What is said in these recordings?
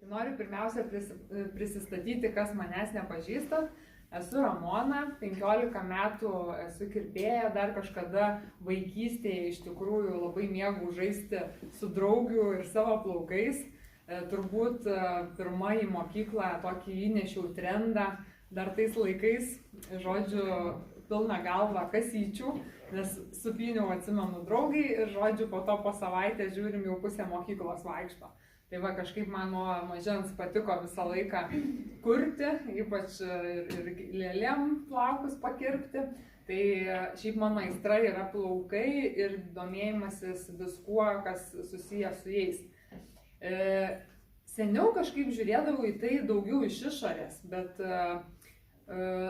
Noriu pirmiausia prisistatyti, kas manęs nepažįstat. Esu Ramona, 15 metų esu kirpėja, dar kažkada vaikystėje iš tikrųjų labai mėgau žaisti su draugiu ir savo plaukais. Turbūt pirmą į mokyklą tokį įnešiau trendą, dar tais laikais, žodžiu, pilna galva kasyčių, nes supyniau, atsimenu, draugai ir, žodžiu, po to po savaitės žiūrim jau pusę mokyklos vaikšto. Tai va, kažkaip man nuo mažens patiko visą laiką kurti, ypač ir lėlėm plaukus pakirpti. Tai šiaip mano aistra yra plaukai ir domėjimasis viskuo, kas susijęs su jais. Seniau kažkaip žiūrėdavau į tai daugiau iš išorės, bet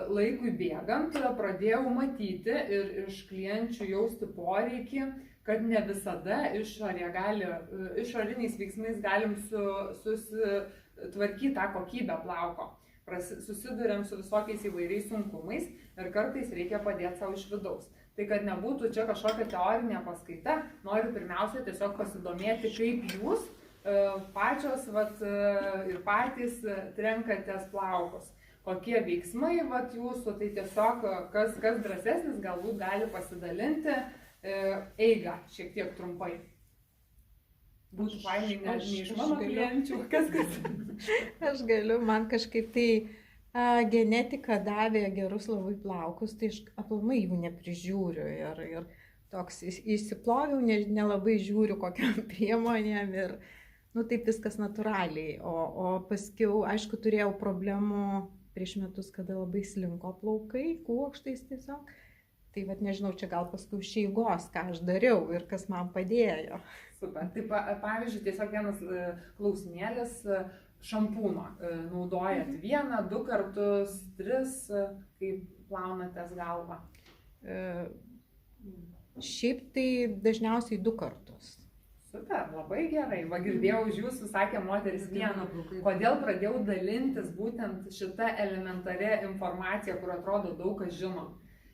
laikui bėgant pradėjau matyti ir iš klienčių jausti poreikį, kad ne visada išoriniais veiksmais galim susitvarkyti tą kokybę plauko. Susiduriam su visokiais įvairiais sunkumais ir kartais reikia padėti savo iš vidaus. Tai kad nebūtų čia kažkokia teorinė paskaita, noriu pirmiausia tiesiog pasidomėti, kaip jūs pačios ir patys trenkatės plaukus. Kokie veiksmai jūsų, tai tiesiog kas drąsesnis galbūt gali pasidalinti eigą šiek tiek trumpai. Būtų fainai, ne iš mano klienčių. Kas? Aš galiu, man kažkaip tai genetika davė gerus labai plaukus, tai aš aplamai jų neprižiūriu ir toks įsiploviau, nelabai žiūriu kokiam priemonėm ir taip viskas natūraliai. O paskiau, aišku, turėjau problemų prieš metus, kada labai slinko plaukai, kuokštais tiesiog. Tai nežinau, čia gal paskui iš eigos, ką aš dariau ir kas man padėjo. Super. Tai pavyzdžiui, tiesiog vienas klausimėlis šampūno. Naudojat 1, 2 kartus, 3, kai plaunatės galvą? Šiaip tai dažniausiai 2 kartus. Super, labai gerai. Va, girdėjau iš jūsų, sakė moteris vienu. Kodėl pradėjau dalintis būtent šitą elementarę informaciją, kur atrodo daug kas žino?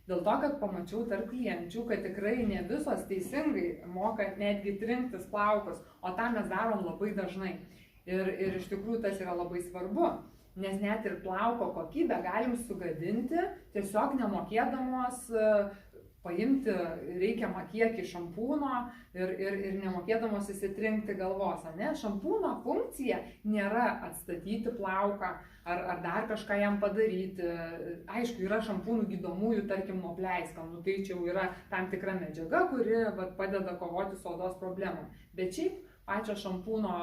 Dėl to, kad pamačiau tarp klienčių, kad tikrai ne visos teisingai moka netgi trinktis plaukus, o tą mes darom labai dažnai. Ir iš tikrųjų tas yra labai svarbu, nes net ir plauko kokybę galim sugadinti, tiesiog nemokėdamos paimti reikiamą kiekį šampūno ir nemokėdamos įsitrinkti galvos. Šampūno funkcija nėra atstatyti plauką ar dar kažką jam padaryti. Aišku, yra šampūnų gydomųjų, tarkim, nuo pleiskam, tai čia jau yra tam tikra medžiaga, kuri padeda kovoti su odos problemom. Bet šiaip pačio šampūno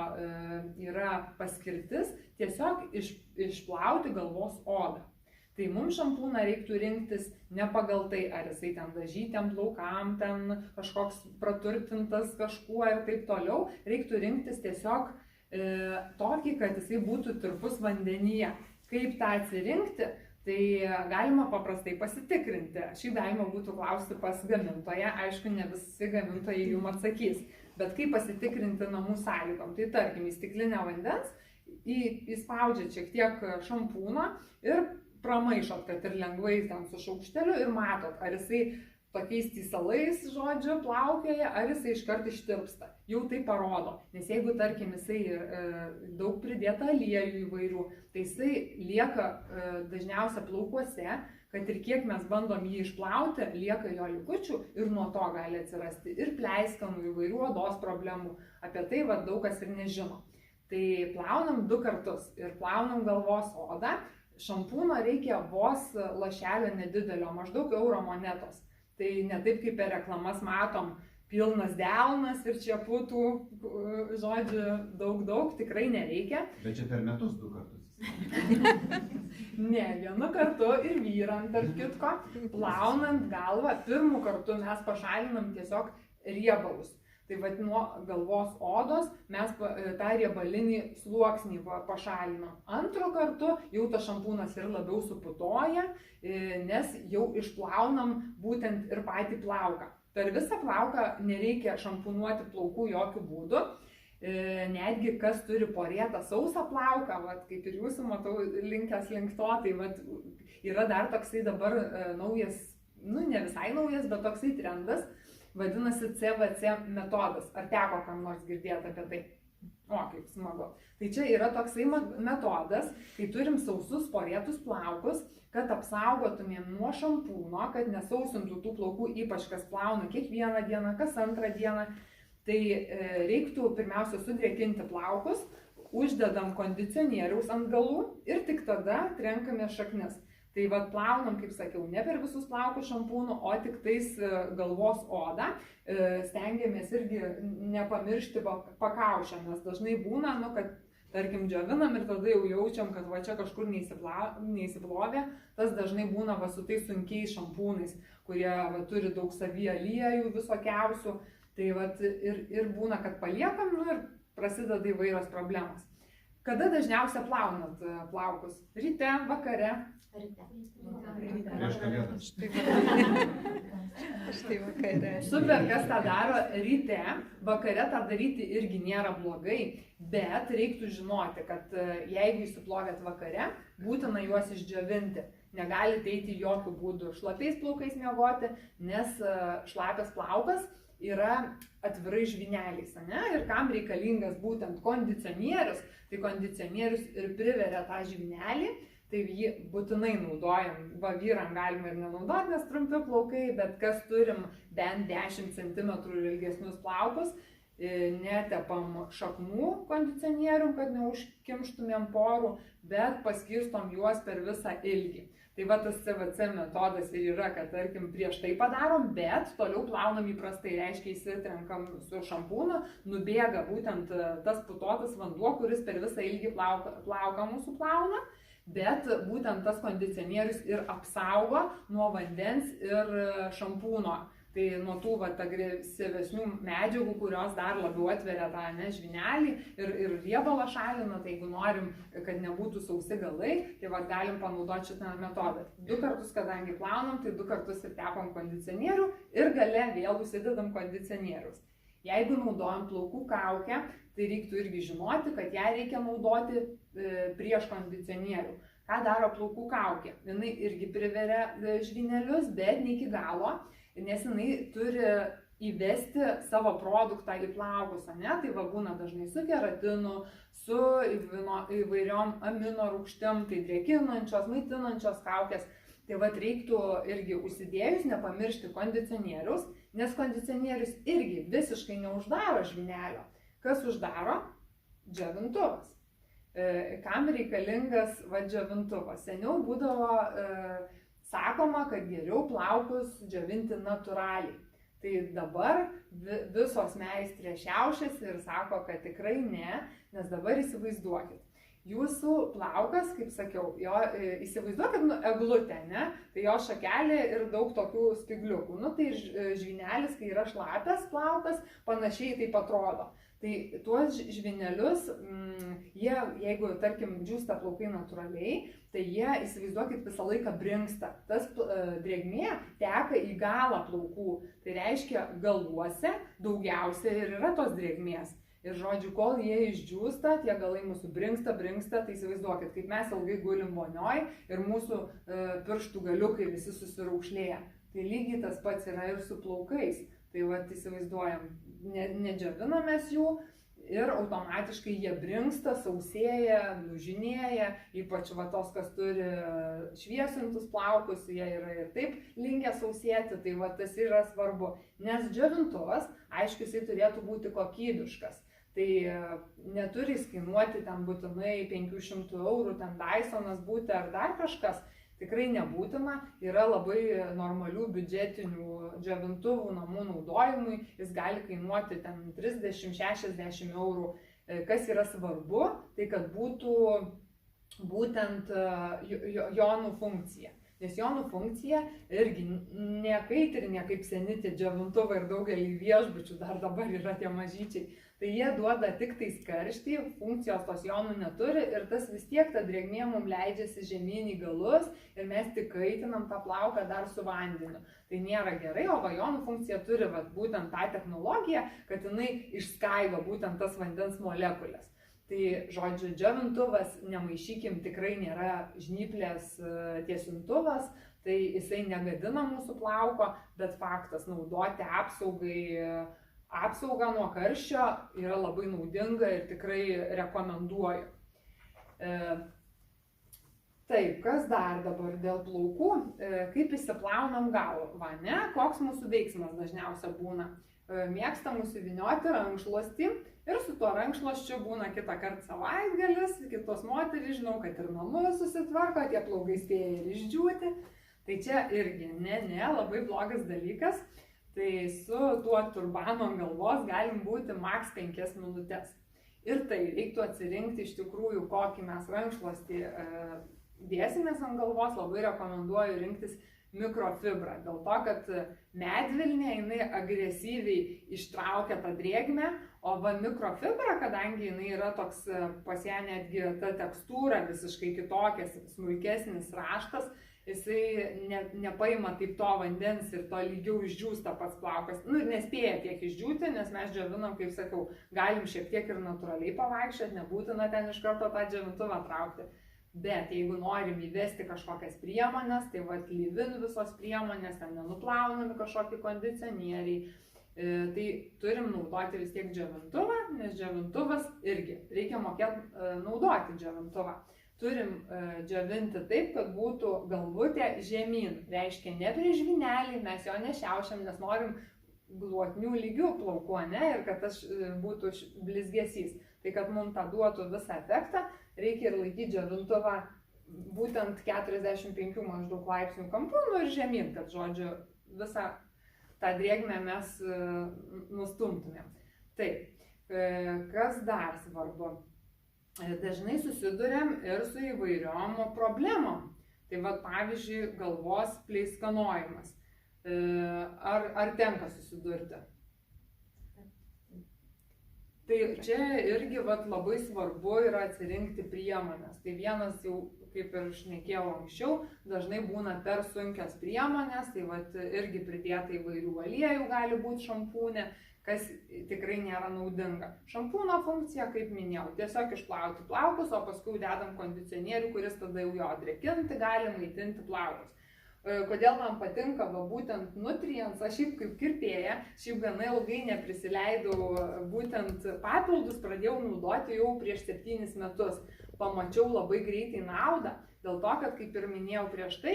yra paskirtis tiesiog išplauti galvos odą. Tai mums šampūną reiktų rinktis ne pagal tai, ar jisai ten dažytiem plaukam, ten kažkoks praturtintas kažkuo ir taip toliau. Reiktų rinktis tiesiog tokį, kad jisai būtų tirpus vandenyje. Kaip tą atsirinkti, tai galima paprastai pasitikrinti. Šį galima būtų klausti pas gamintoją, aišku, ne visi gamintojai jums atsakys. Bet kaip pasitikrinti namų sąlygom, tai tarkim į stiklinę vandens įspaudžiat šiek tiek šampūno ir pramaišot, kad ir lengvai ten su šaukšteliu ir matot, ar jisai tokiais tysalais, žodžiu, plaukioja, ar jisai iškart ištirpsta. Jau tai parodo, nes jeigu, tarkim, jisai daug pridėta aliejų įvairių, tai jisai lieka dažniausia plaukuose, kad ir kiek mes bandom jį išplauti, lieka jo likučių ir nuo to gali atsirasti ir pleiskanų, įvairių odos problemų. Apie tai daug kas ir nežino. Tai plaunam 2 kartus ir plaunam galvos odą. Šampūno reikia vos lašelio nedidelio, maždaug euro monetos. Tai ne taip, kaip per reklamas matom, pilnas delnas ir čia būtų, žodžiu, daug, tikrai nereikia. Bet čia per metus 2 kartus. Ne, 1 kartu ir vyram, tarp kitko, plaunant galvą, 1 kartu mes pašalinam tiesiog riebalus. Tai nuo galvos odos mes tą riebalinį sluoksnį pašalinam. 2 kartu jau tas šampūnas ir labiau suputoja, nes jau išplaunam būtent ir patį plauką. Per visą plauką nereikia šampūnuoti plaukų jokių būdų. Netgi kas turi porėtą sausą plauką, kaip ir jūsų matau linkęs link to, tai yra dar toksai dabar naujas, ne visai naujas, bet toksai trendas. Vadinasi CVC metodas. Ar teko kam nors girdėti apie tai? O, kaip smagu. Tai čia yra toksai metodas, kai turim sausus porėtus plaukus, kad apsaugotumėm nuo šampūno, kad nesausintų tų plaukų, ypač kas plauna kiekvieną dieną, kas antrą dieną. Tai reiktų pirmiausia sudrėkinti plaukus, uždedam kondicionieriaus ant galų ir tik tada trenkame šaknis. Tai vad plaunam, kaip sakiau, ne per visus plaukus šampūnų, o tik tais galvos odą. Stengiamės irgi nepamiršti pakaušę, nes dažnai būna, kad tarkim džiovinam ir tada jau jaučiam, kad va čia kažkur neįsiplovė. Tas dažnai būna va su tais sunkiais šampūnais, kurie va turi daug savyje aliejų visokiausių. Tai va ir būna, kad paliekam ir prasideda įvairios problemos. Kada dažniausiai plaunat plaukus? Ryte, vakare? Prieš kalėdas. Štai vakare. Super, kas tą daro ryte, vakare tą daryti irgi nėra blogai, bet reiktų žinoti, kad jeigu įsiplovėt vakare, būtina juos išdžiovinti. Negalite eiti jokių būdų šlapiais plaukais miegoti, nes šlapias plaukas yra atvirai žvyneliais, ne? Ir kam reikalingas būtent kondicionierius, tai kondicionierius ir priveria tą žvynelį, tai jį būtinai naudojam. Va, vyram galima ir nenaudoti, nes trumpi plaukai, bet kas turim bent 10 cm ir ilgesnius plaukus, netepam šaknų kondicionierium, kad neužkimštumėm porų, bet paskirstom juos per visą ilgį. Tai va tas CVC metodas ir yra, kad tarkim prieš tai padarom, bet toliau plaunam įprastai, reiškia įsitrenkam su šampūnu, nubėga būtent tas putotas vanduo, kuris per visą ilgį plauką mūsų plauna, bet būtent tas kondicionierius ir apsaugo nuo vandens ir šampūno. Tai nuo tų agresyvesnių medžiagų, kurios dar labiau atveria tą žvynelį ir riebalą šalina, tai jeigu norim, kad nebūtų sausi galai, tai galim panaudoti šitą metodą. 2 kartus, kadangi plaunam, tai 2 kartus ir tepam kondicionierių ir gale vėl užsidedam kondicionierius. Jeigu naudojam plaukų kaukę, tai reiktų irgi žinoti, kad ją reikia naudoti prieš kondicionierių. Ką daro plaukų kaukė? Jinai irgi priveria žvynelius, bet ne iki galo. Nes jinai turi įvesti savo produktą į plaukus, ne? Tai va būna dažnai su keratinu, su įvairiom amino rūgštim, tai drėkinančios, maitinančios kaukės. Tai va reiktų irgi užsidėjus nepamiršti kondicionierius, nes kondicionierius irgi visiškai neuždaro žvynelio. Kas uždaro? Džiovintuvas. Kam reikalingas džiovintuvas? Seniau būdavo sakoma, kad geriau plaukus džiovinti natūraliai. Tai dabar visos meistrės šiaušiasi ir sako, kad tikrai ne, nes dabar įsivaizduokit. Jūsų plaukas, kaip sakiau, įsivaizduokit eglutę, ne? Tai jo šakelė ir daug tokių spigliukų. Tai žvynelis, kai yra šlapias plaukas, panašiai taip atrodo. Tai tuos žvynelius, jeigu, tarkim, džiūsta plaukai natūraliai, tai jie, įsivaizduokit, visą laiką brinksta. Tas drėgmė teka į galą plaukų. Tai reiškia, galuose daugiausia ir yra tos drėgmės. Ir žodžiu, kol jie išdžiūsta, tie galai mūsų brinksta, tai įsivaizduokit, kaip mes ilgai gulim vonioj ir mūsų pirštų galiukai visi susiraukšlėja. Tai lygiai tas pats yra ir su plaukais. Tai įsivaizduojam, nedžiovinamės jų ir automatiškai jie brinksta, sausėja, nužinėja, ypač tos, kas turi šviesintus plaukus, jie yra ir taip linkę sausėti, tai tas yra svarbu. Nes džiovintuvas, aišku, jisai turėtų būti kokybiškas. Tai neturi kainuoti ten būtinai 500 €, ten Dysonas būti ar dar kažkas. Tikrai nebūtina, yra labai normalių biudžetinių džiovintuvų namų naudojimui, jis gali kainuoti ten 30–60 €. Kas yra svarbu, tai kad būtų būtent jonų funkcija. Nes jonų funkcija irgi nekaitrinė kaip seni tie džiovintuvai ir daugelį viešbučių dar dabar yra tie mažyčiai. Tai jie duoda tik tais karštį, funkcijos tos jonų neturi ir tas vis tiek ta drėgmė mums leidžiasi žemyn į galus ir mes tik kaitinam tą plauką dar su vandeniu. Tai nėra gerai, o jonų funkcija turi būtent tą technologiją, kad jinai išskaido būtent tas vandens molekulės. Tai žodžiu, džiovintuvas, nemaišykim, tikrai nėra žnyplės tiesintuvas, tai jisai negadina mūsų plauko, bet faktas naudoti apsaugai apsauga nuo karščio yra labai naudinga ir tikrai rekomenduoju. Taip, kas dar dabar dėl plaukų, kaip įsiplaunam galvą, ne? Koks mūsų veiksmas dažniausia būna. Mėgstam užsivinioti rankšluostį ir su tuo rankšluosčiu būna kitą kartą savaitgalis, kitos moterys, žinau, kad ir namus susitvarko, tie plaukai spėja ir išdžiūti. Tai čia irgi labai blogas dalykas. Tai su tuo turbanu ant galvos galim būti maks 5 minutės. Ir tai reiktų atsirinkti iš tikrųjų, kokį mes rankšluostį dėsimės ant galvos, labai rekomenduoju rinktis mikrofibrą, dėl to, kad medvilnė jinai agresyviai ištraukia tą drėgmę, o va mikrofibra, kadangi jinai yra toks pas ją netgi ta tekstūra visiškai kitokia, smulkesnis raštas, jisai nepaima taip to vandens ir to lygiau išdžiūsta pats plaukas. Nu ir nespėja tiek išdžiūti, nes mes džiovinam, kaip sakau, galim šiek tiek ir natūraliai pavaikščioti, nebūtina ten iš karto tą džiovintuvą traukti. Bet jeigu norim įvesti kažkokias priemonės, tai vat leave-in visos priemonės, ten nenuplaunami kažkokie kondicionieriai, tai turim naudoti vis tiek džiovintuvą, nes džiovintuvas irgi reikia mokėti naudoti džiovintuvą. Turim džiovinti taip, kad būtų galvutė žemyn, reiškia ne prie žvynelį, mes jo nešiaušiam, nes norim gluotnių lygių plaukų, ne, ir kad tas būtų blizgesys. Tai kad mums tą duotų visą efektą, reikia ir laikyti džiovintuvą būtent 45 maždaug laipsnių kampu, nu ir žemyn, kad, žodžiu, visą tą drėgmę mes nustumtumėm. Taip, kas dar svarbu? Dažnai susiduriam ir su įvairiom problemom. Tai va, pavyzdžiui, galvos pleiskanojimas. Ar tenka susidurti? Tai čia irgi vat, labai svarbu yra atsirinkti priemonės. Tai vienas jau, kaip ir šnekėjau anksčiau, dažnai būna per sunkios priemonės, tai vat, irgi pridėta įvairių aliejų gali būti šampūne, kas tikrai nėra naudinga. Šampūno funkcija, kaip minėjau, tiesiog išplauti plaukus, o paskui dedam kondicionierių, kuris tada jau jo drėkinti gali, maitinti plaukus. Kodėl man patinka va, būtent Nutrients, aš šiaip kaip kirpėja, šiaip gana ilgai neprisileidau būtent papildus, pradėjau naudoti jau prieš 7 metus. Pamačiau labai greitai naudą, dėl to, kad kaip ir minėjau prieš tai,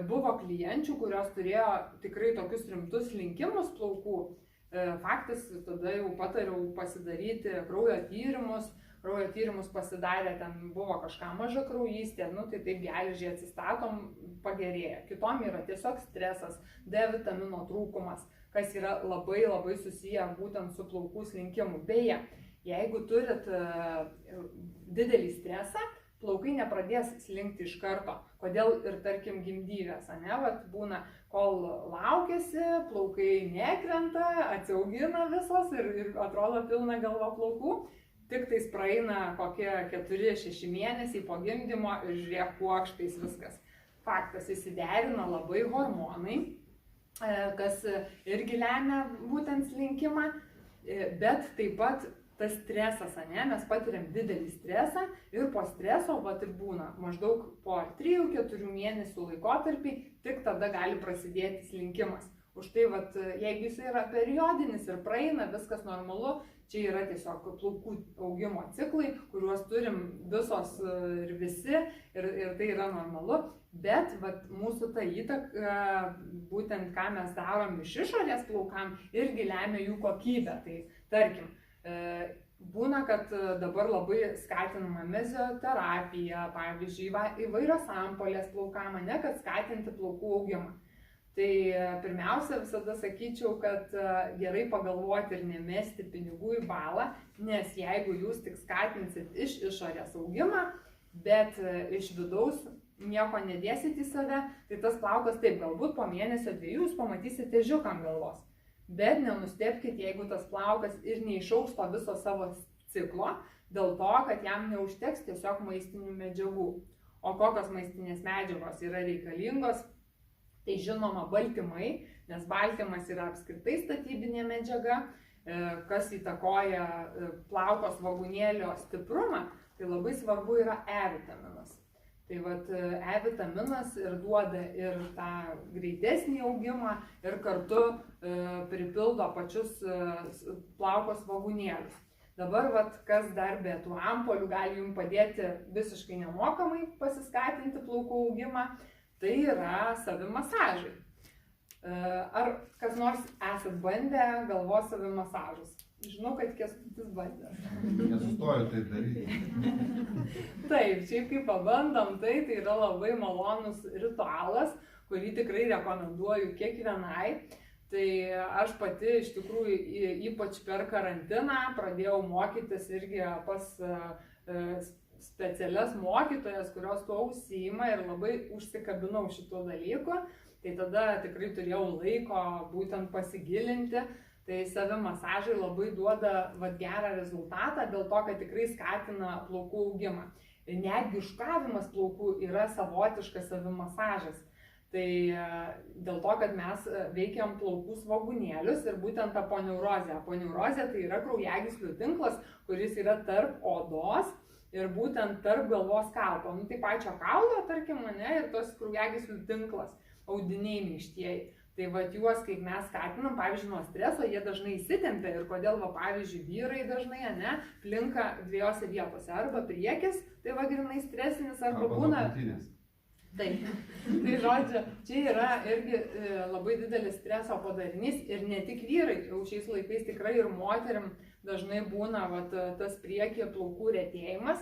buvo klienčių, kurios turėjo tikrai tokius rimtus slinkimus plaukų. Faktas, tada jau patariau pasidaryti kraujo tyrimus pasidarė, ten buvo kažką maža kraujystė, nu tai taip geležį atsistatom, pagerėja. Kitom yra tiesiog stresas, D vitamino trūkumas, kas yra labai labai susiję būtent su plaukų slinkimu. Beje, jeigu turit didelį stresą, plaukai nepradės slinkti iš karto. Kodėl ir tarkim gimdyvės, ne, vat būna, kol laukiasi, plaukai nekrenta, atsiaugina visos ir atrodo pilna galva plaukų. Tik tais praeina kokie 4-6 mėnesiai po gimdymo ir žiūrėk, kuokštais viskas. Faktas, įsiderina labai hormonai, kas irgi lemia būtent slinkimą, bet taip pat tas stresas, ne, mes patiriam didelį stresą ir po streso vat ir būna maždaug po 3-4 mėnesių laikotarpį, tik tada gali prasidėti slinkimas. Už tai, vat, jeigu jis yra periodinis ir praeina, viskas normalu, čia yra tiesiog plaukų augimo ciklai, kuriuos turim visos ir visi, ir tai yra normalu, bet vat, mūsų ta įtaka, būtent ką mes darom iš išorės plaukam, irgi lemia jų kokybę. Tai tarkim, būna, kad dabar labai skatinama mezioterapija, pavyzdžiui, įvairios ampolės plaukam, ne, kad skatinti plaukų augimą. Tai pirmiausia, visada sakyčiau, kad gerai pagalvoti ir nemesti pinigų į balą, nes jeigu jūs tik skatinsit iš išorės augimą, bet iš vidaus nieko nedėsit į save, tai tas plaukas taip, galbūt po mėnesio 2 jūs pamatysite ežiuką ant galvos. Bet nenustebkit, jeigu tas plaukas ir neišaugs to viso savo ciklo, dėl to, kad jam neužteks tiesiog maistinių medžiagų. O kokios maistinės medžiagos yra reikalingos? Tai žinoma baltymai, nes baltymas yra apskritai statybinė medžiaga, kas įtakoja plauko svogūnėlio stiprumą, tai labai svarbu yra E vitaminas. Tai vat E-vitaminas ir duoda ir tą greitesnį augimą ir kartu pripildo pačius plauko svogūnėlius. Dabar, vat, kas dar be tų ampolių gali jums padėti visiškai nemokamai pasiskatinti plaukų augimą, tai yra savimasažai. Ar kas nors esat bandę galvos savimasažus? Žinau, kad Kęstutis bandė. Nesustoju tai daryti. Taip, šiaip kai pabandom, tai yra labai malonus ritualas, kurį tikrai rekomenduoju kiekvienai. Tai aš pati iš tikrųjų ypač per karantiną pradėjau mokytis irgi pas specialias mokytojas, kurios tuo užsiima ir labai užsikabinau šituo dalyku. Tai tada tikrai turėjau laiko būtent pasigilinti. Tai savimasažai labai duoda gerą rezultatą dėl to, kad tikrai skatina plaukų augimą. Netgi šukavimas plaukų yra savotiškas savimasažas. Tai dėl to, kad mes veikiam plaukų svogūnėlius ir būtent aponeurozę. Aponeurozė tai yra kraujagyslių tinklas, kuris yra tarp odos ir būtent tarp galvos kaulo. Nu, tai pačio kaulo, tarkim, ir tos kraujagyslių tinklas, audiniai minkštieji. Tai vat juos, kaip mes skatinam, pavyzdžiui, nuo streso, jie dažnai įsitempia ir kodėl, pavyzdžiui, vyrai dažnai, plinka dviejose vietose. Arba priekis, tai grinai stresinis, arba būna... Taip. Tai žodžiu, čia yra irgi labai didelis streso padarinys ir ne tik vyrai, jau šiais laikais tikrai ir moterim dažnai būna tas priekyje plaukų retėjimas.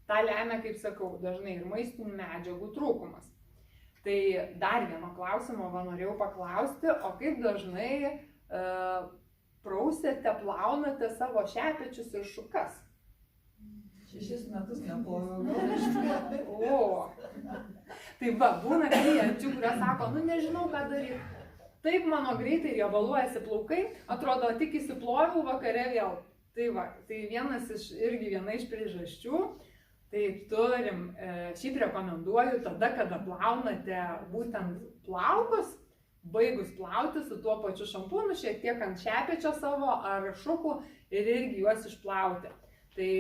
Ta lemia, kaip sakau, dažnai ir maistinių medžiagų trūkumas. Tai dar vieno klausimo norėjau paklausti, o kaip dažnai prausėte, plaunate savo šepečius ir šukas? 6 metus neploviau. O, tai būna klienčių, kurie sako, nežinau ką daryti. Taip mano greitai riebaluojasi plaukai, atrodo, tik įsiploviau, vakare vėl. Tai viena iš priežasčių. Tai turim, šiaip rekomenduoju tada, kada plaunate būtent plaukus, baigus plauti su tuo pačiu šampūnu, šiek tiek ant šepečio savo ar šukų ir irgi juos išplauti. Tai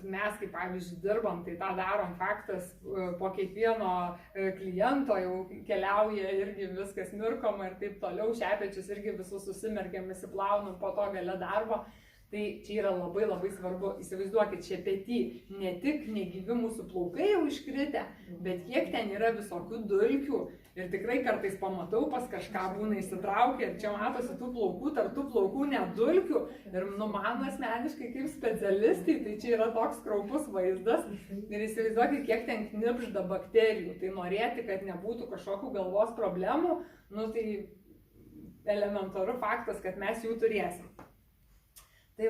mes, kaip pavyzdžiui, dirbam, tai tą darom faktas, po kiekvieno kliento jau keliauja irgi viskas mirkoma ir taip toliau, šepečius irgi visus susimerkiam, įsiplaunam po to gale darbo. Tai čia yra labai labai svarbu, įsivaizduokit, šepetį ne tik negyvi mūsų plaukai jau iškritę, bet kiek ten yra visokių dulkių ir tikrai kartais pamatau pas kažką būna įsitraukę ir čia matosi tų plaukų, tartų plaukų net dulkių ir man asmeniškai kaip specialistai, tai čia yra toks kraupus vaizdas ir įsivaizduokit, kiek ten knibžda bakterijų, tai norėti, kad nebūtų kažkokių galvos problemų, tai elementaru faktas, kad mes jų turėsim. Tai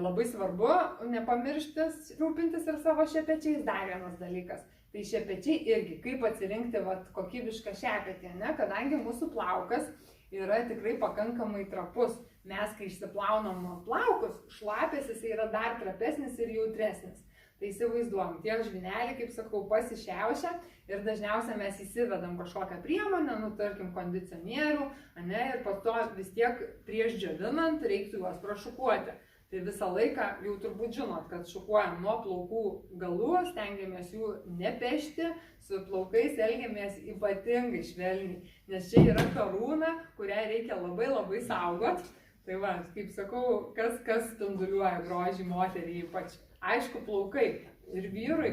labai svarbu nepamiršti rūpintis ir savo šepečiais. Dar vienas dalykas. Tai šepečiai irgi, kaip atsirinkti kokybišką šepetį, kadangi mūsų plaukas yra tikrai pakankamai trapus. Mes, kai išsiplaunam plaukus, šlapės jis yra dar trapesnis ir jautresnis. Tai įsivaizduojam, tie žvyneliai, kaip sakau, pasišiaušia ir dažniausiai mes įsivedam kažkokią priemonę, tarkim kondicionierių, ir po to vis tiek prieš džiovinant reiktų juos prašukuoti. Tai visą laiką jau turbūt žinot, kad šukuojam nuo plaukų galų, stengiamės jų nepešti, su plaukais elgiamės ypatingai švelniai, nes čia yra karūna, kurią reikia labai labai saugot. Tai kaip sakau, kas spinduliuoja grožį moterį ypač. Aišku, plaukai ir vyrui,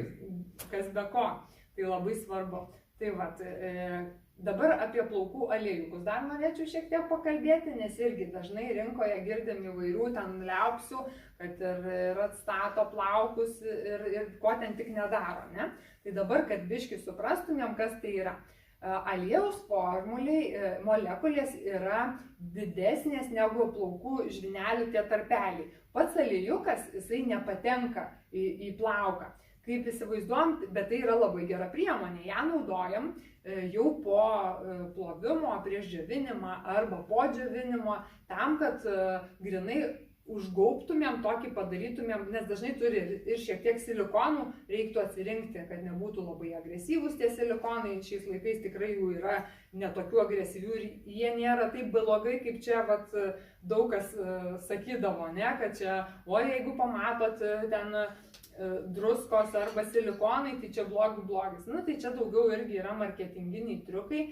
kas be ko, tai labai svarbu. Tai dabar apie plaukų aliejukus dar norėčiau šiek tiek pakalbėti, nes irgi dažnai rinkoje girdim įvairių ten liaupsių, kad ir atstato plaukus ir ko ten tik nedaro, ne? Tai dabar, kad biškį suprastumėm, kas tai yra. Aliejaus molekulės yra didesnės negu plaukų žvynelių tie tarpeliai. Pats aliejukas, jisai nepatenka į plauką. Kaip įsivaizduojam, bet tai yra labai gera priemonė. Ją naudojam jau po plovimo, prieš džiovinimą arba po džiovinimo, tam, kad grinai užgaubtumėm, tokį padarytumėm, nes dažnai turi ir šiek tiek silikonų, reiktų atsirinkti, kad nebūtų labai agresyvūs tie silikonai, šiais laikais tikrai jų yra netokių agresyvių ir jie nėra taip blogai, kaip čia vat, daug kas sakydavo, ne, kad čia, o jeigu pamatot ten druskos arba silikonai, tai čia blogis. Nu, tai čia daugiau irgi yra marketinginiai triukai,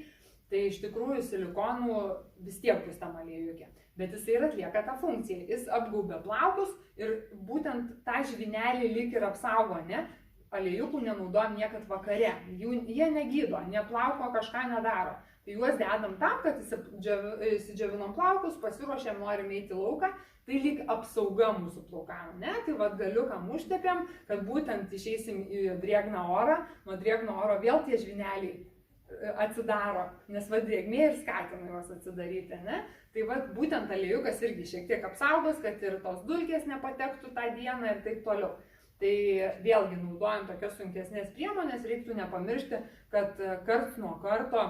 tai iš tikrųjų silikonų vis tiek bus tam aliejukė. Bet jis ir atlieka tą funkciją, jis apgaubia plaukus ir būtent tą žvynelį lyg ir apsaugo, ne? Aliejukų nenaudojam niekad vakare, jie negydo, neplauko kažką nedaro. Tai juos dedam tam, kad įsidžiavinom plaukus, pasiruošėm, norim eiti į lauką, tai lyg apsauga mūsų plaukam, ne? Tai vad galiukam užtepėm, kad būtent išeisim į drėgną orą, nuo drėgno oro vėl tie žvyneliai atsidaro, nes va drėgmė ir skatina juos atsidaryti, ne? Tai va būtent aliejukas irgi šiek tiek apsaugos, kad ir tos dulkės nepatektų tą dieną ir taip toliau. Tai vėlgi naudojant tokias sunkesnės priemonės, reiktų nepamiršti, kad karts nuo karto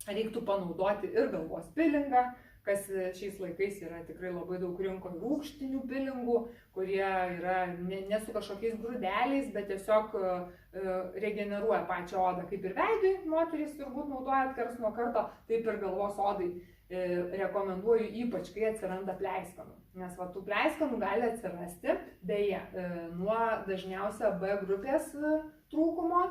reiktų panaudoti ir galvos pilingą, kas šiais laikais yra tikrai labai daug rinkoje rūgštinių pilingų, kurie yra ne su kažkokiais grūdeliais, bet tiesiog regeneruoja pačią odą, kaip ir veidui, moterys turbūt naudojat karts nuo karto, taip ir galvos odai. Rekomenduoju ypač, kai atsiranda pleiskanų, nes va tų pleiskanų gali atsirasti, beje, nuo dažniausia B grupės trūkumo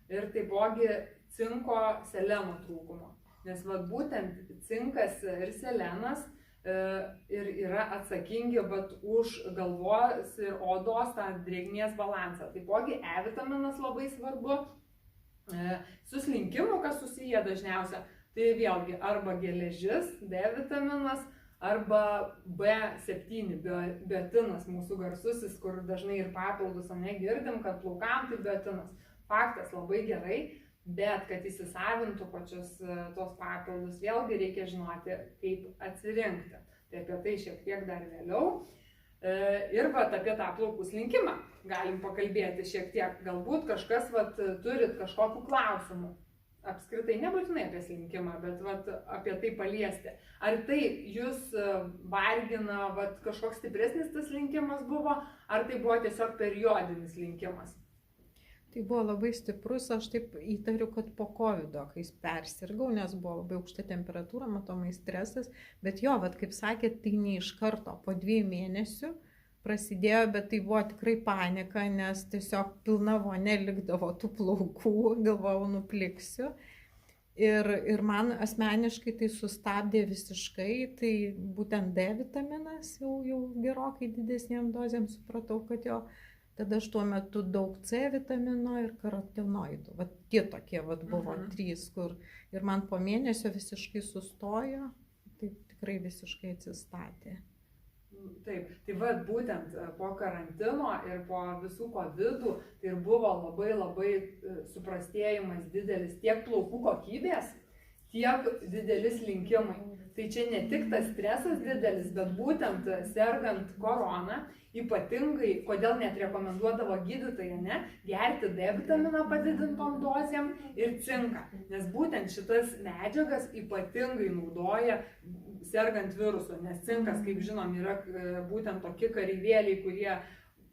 ir taipogi cinko seleno trūkumo. Nes va būtent cinkas ir selenas ir yra atsakingi vat, už galvos ir odos tą drėgmės balansą. Taipogi E vitaminas labai svarbu, su slinkimu, kas susiję dažniausia, tai vėlgi arba geležis, D vitaminas, arba B7, biotinas, mūsų garsusis, kur dažnai ir papildus negirdim, kad plaukam tai biotinas. Faktas labai gerai. Bet kad įsisavintų pačius tos papildus, vėlgi reikia žinoti, kaip atsirinkti. Tai apie tai šiek tiek dar vėliau. Ir vat, apie tą plaukų slinkimą galim pakalbėti šiek tiek. Galbūt kažkas vat, turit kažkokių klausimų. Apskritai, nebūtinai apie slinkimą, bet vat, apie tai paliesti. Ar tai jūs vargina, vat, kažkoks stipresnis tas slinkimas buvo, ar tai buvo tiesiog periodinis slinkimas? Tai buvo labai stiprus, aš taip įtariu, kad po COVID-o, kai persirgau, nes buvo labai aukšta temperatūra, matomai stresas, bet jo, vat, kaip sakėt, tai ne iš karto, po 2 mėnesių prasidėjo, bet tai buvo tikrai panika, nes tiesiog pilna vonė likdavo tų plaukų, galvojau, nupliksiu. Ir man asmeniškai tai sustabdė visiškai, tai būtent D vitaminas jau gerokai didesnėm dozėm supratau, kad jo. Tada aš tuo metu daug C vitamino ir karotinoidų. Vat tie tokie vat buvo 3, kur ir man po mėnesio visiškai sustojo, tai tikrai visiškai atsistatė. Taip, tai vat būtent po karantino ir po visų covidų tai ir buvo labai suprastėjimas didelis tiek plaukų kokybės, tiek didelis slinkimai. Tai čia ne tik tas stresas didelis, bet būtent sergant korona, ypatingai, kodėl net rekomenduodavo gydytojai, ne, gerti D vitaminą padidintom dozėm ir cinką. Nes būtent šitas medžiagas ypatingai naudoja sergant virusu, nes cinkas, kaip žinom, yra būtent tokie kareivėliai, kurie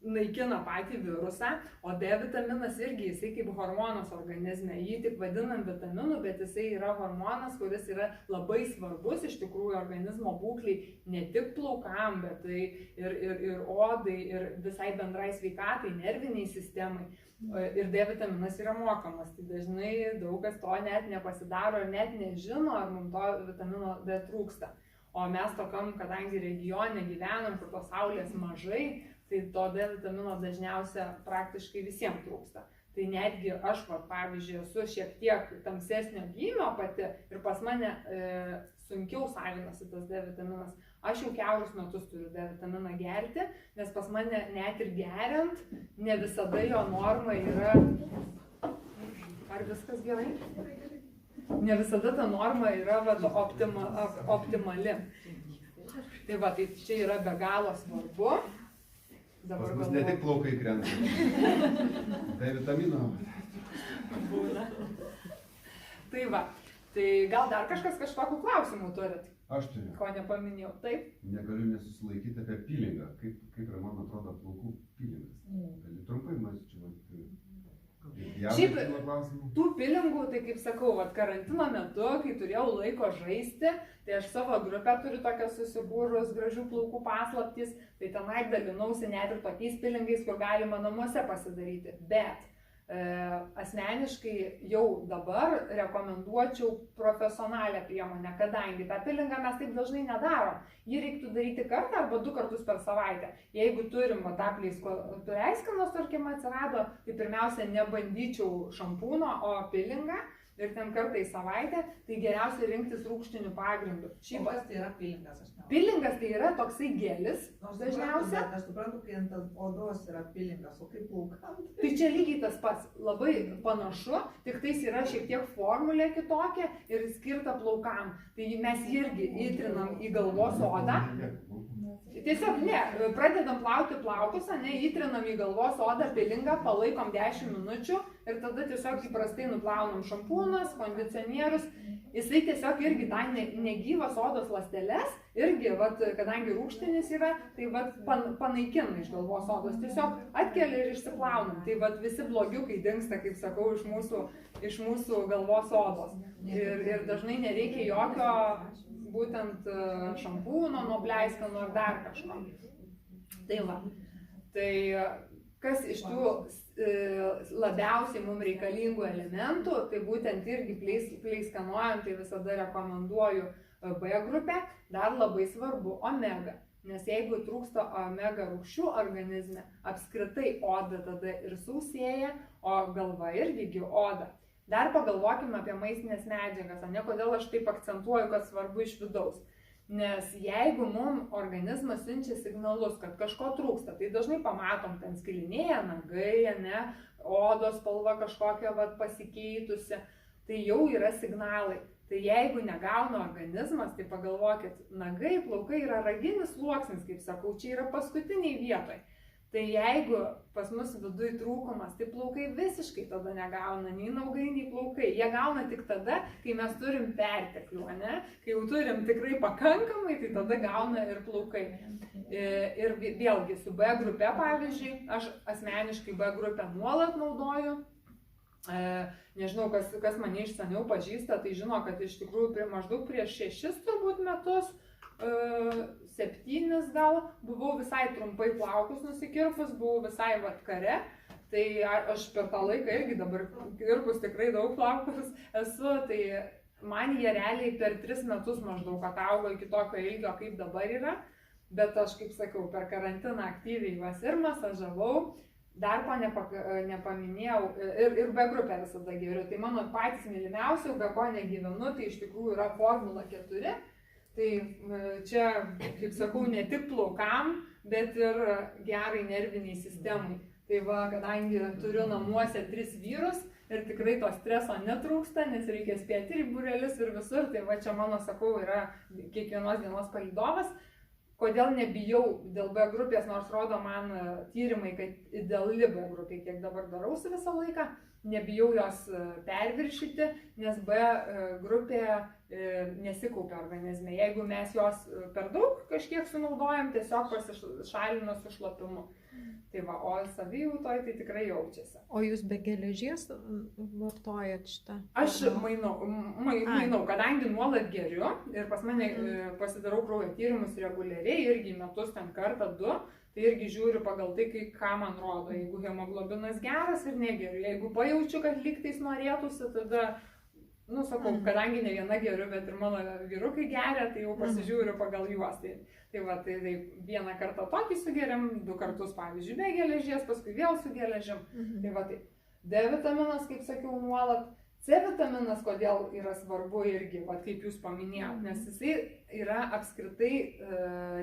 naikina patį virusą, o D vitaminas irgi, jisai kaip hormonas organizme, jį tik vadinam vitaminu, bet jisai yra hormonas, kuris yra labai svarbus iš tikrųjų organizmo būkliai, ne tik plaukam, bet tai ir odai, ir visai bendrai sveikatai, nerviniai sistemai. Ir D vitaminas yra mokamas, tai dažnai daug kas to net nepasidaro ir net nežino, ar mums to vitamino D trūksta. O mes tokiam, kadangi regione gyvenam, kur tos saulės mažai, tai to D vitamino dažniausia praktiškai visiems trūksta. Tai netgi aš, pavyzdžiui, esu šiek tiek tamsesnio gymio pati ir pas mane sunkiau savinasi tas D vitaminas. Aš jau kiaurus metus turiu D vitaminą gerti, nes pas mane net ir geriant, ne visada jo norma yra... Ar viskas gerai? Ne visada ta norma yra optimali. Tai va, tai čia yra be galo svarbu. Pas mus ne tik plaukai krenta. D vitamino. Būna. Tai va, tai gal dar kažkokių klausimų turit? Aš turiu. Ko nepaminėjau, taip? Negaliu nesusilaikyti apie pilingą. Kaip ir man atrodo plaukų pilingas. Gali trumpai man čia Šiaip tų pilingų, tai kaip sakau, karantino metu, kai turėjau laiko žaisti, tai aš savo grupę turiu tokią susikūrus gražių plaukų paslaptis, tai tenai dalinausi net ir tokiais pilingais, kur galima namuose pasidaryti. Bet asmeniškai jau dabar rekomenduočiau profesionalią priemonę, kadangi tą pilingą mes taip dažnai nedarom. Jį reiktų daryti kartą arba 2 kartus per savaitę. Jeigu turim tą pleiskanos, tarkim, atsirado, tai pirmiausia nebandyčiau šampūno, o pilingą. Ir ten kartą į savaitę, tai geriausia rinktis rūgštiniu pagrindu. O kas tai yra pilingas? Pilingas tai yra toksai gelis, dažniausia. Aš suprantu, kai ant odos yra pilingas, o kaip plaukam? Tai čia lygiai tas pats, labai panašu, tik tais yra šiek tiek formulė kitokia ir skirta plaukam. Tai mes irgi įtrinam į galvos odą. Tiesiog pradedam plauti plaukus, įtrinam į galvos odą pilingą, palaikom 10 minučių ir tada tiesiog įprastai nuplaunam šampūnas, kondicionierius. Jisai tiesiog irgi tą negyvas odos ląsteles, irgi, kadangi rūgštinis yra, tai panaikina iš galvos odos, tiesiog atkelia ir išsiplaunam. Tai visi blogiukai dingsta, kaip sakau, iš mūsų galvos odos. Ir dažnai nereikia jokio būtent šampūno, nuo pleiskano ar dar kažko. Tai kas iš tų labiausiai mums reikalingų elementų, tai būtent irgi pleiskanuojant, tai visada rekomenduoju B grupę, dar labai svarbu omega. Nes jeigu trūksta omega rūgščių organizme, apskritai oda tada ir sausėja, o galva irgi oda. Dar pagalvokime apie maistinės medžiagas, kodėl aš taip akcentuoju, kad svarbu iš vidaus. Nes jeigu mums organizmas siunčia signalus, kad kažko trūksta, tai dažnai pamatom, ten skilinėja nagai, odos spalva kažkokia pasikeitusi, tai jau yra signalai. Tai jeigu negauna organizmas, tai pagalvokit, nagai, plaukai yra raginis sluoksnis, kaip sakau, čia yra paskutiniai vietoj. Tai jeigu pas mus viduj trūkumas, tai plaukai visiškai tada negauna, nei naugai, nei plaukai. Jie gauna tik tada, kai mes turim perteklių, Kai jau turim tikrai pakankamai, tai tada gauna ir plaukai. Ir vėlgi su B grupe, pavyzdžiui, aš asmeniškai B grupę nuolat naudoju. Nežinau, kas mane iš seniau pažįsta, tai žino, kad iš tikrųjų maždaug prieš 6 turbūt metus, 7 gal, buvau visai trumpai plaukus nusikirpus, buvau visai kare, tai aš per tą laiką irgi dabar kirpus tikrai daug plaukus esu, tai man jie realiai per 3 metus maždaug ataugo iki tokio ilgio, kaip dabar yra, bet aš, kaip sakiau, per karantiną aktyviai juos ir masažavau. Dar ko nepaminėjau, ir B grupę visada geriu, tai mano patys mylimiausių, be ko negyvenu, tai iš tikrųjų yra Formula 4. Tai čia, kaip sakau, ne tik plaukam, bet ir gerai nerviniai sistemai. Tai kadangi turiu namuose 3 vyrus ir tikrai to streso netrūksta, nes reikia spėti ir į būrelius ir visur, tai čia mano, sakau, yra kiekvienos dienos palydovas. Kodėl nebijau dėl B grupės, nors rodo man tyrimai, kad ideali B grupė, kiek dabar darausi visą laiką, nebijau jos perviršyti, nes B grupė nesikaupia organizme. Jeigu mes jos per daug kažkiek sunaudojam, tiesiog pasišalina su šlapimu. Tai o savijautoj tai tikrai jaučiasi. O jūs be geležies vartojat šitą? Aš mainau, kadangi nuolat geriu ir pas mane pasidarau kraujo tyrimus reguliariai, irgi metus ten kartą 2, tai irgi žiūriu pagal tai, ką man rodo. Jeigu hemoglobinas geras ir negeriu, jeigu pajaučiu, kad lygtais norėtųsi, tada, sakau, kadangi ne viena geriu, bet ir mano vyrukai geria, tai jau pasižiūriu pagal juos. Tai vieną kartą tokį sugeriam, 2 kartus, pavyzdžiui, be geležies, paskui vėl su geležim. D vitaminas, kaip sakiau, nuolat. C vitaminas, kodėl yra svarbu irgi, kaip jūs paminėjot, nes jisai yra apskritai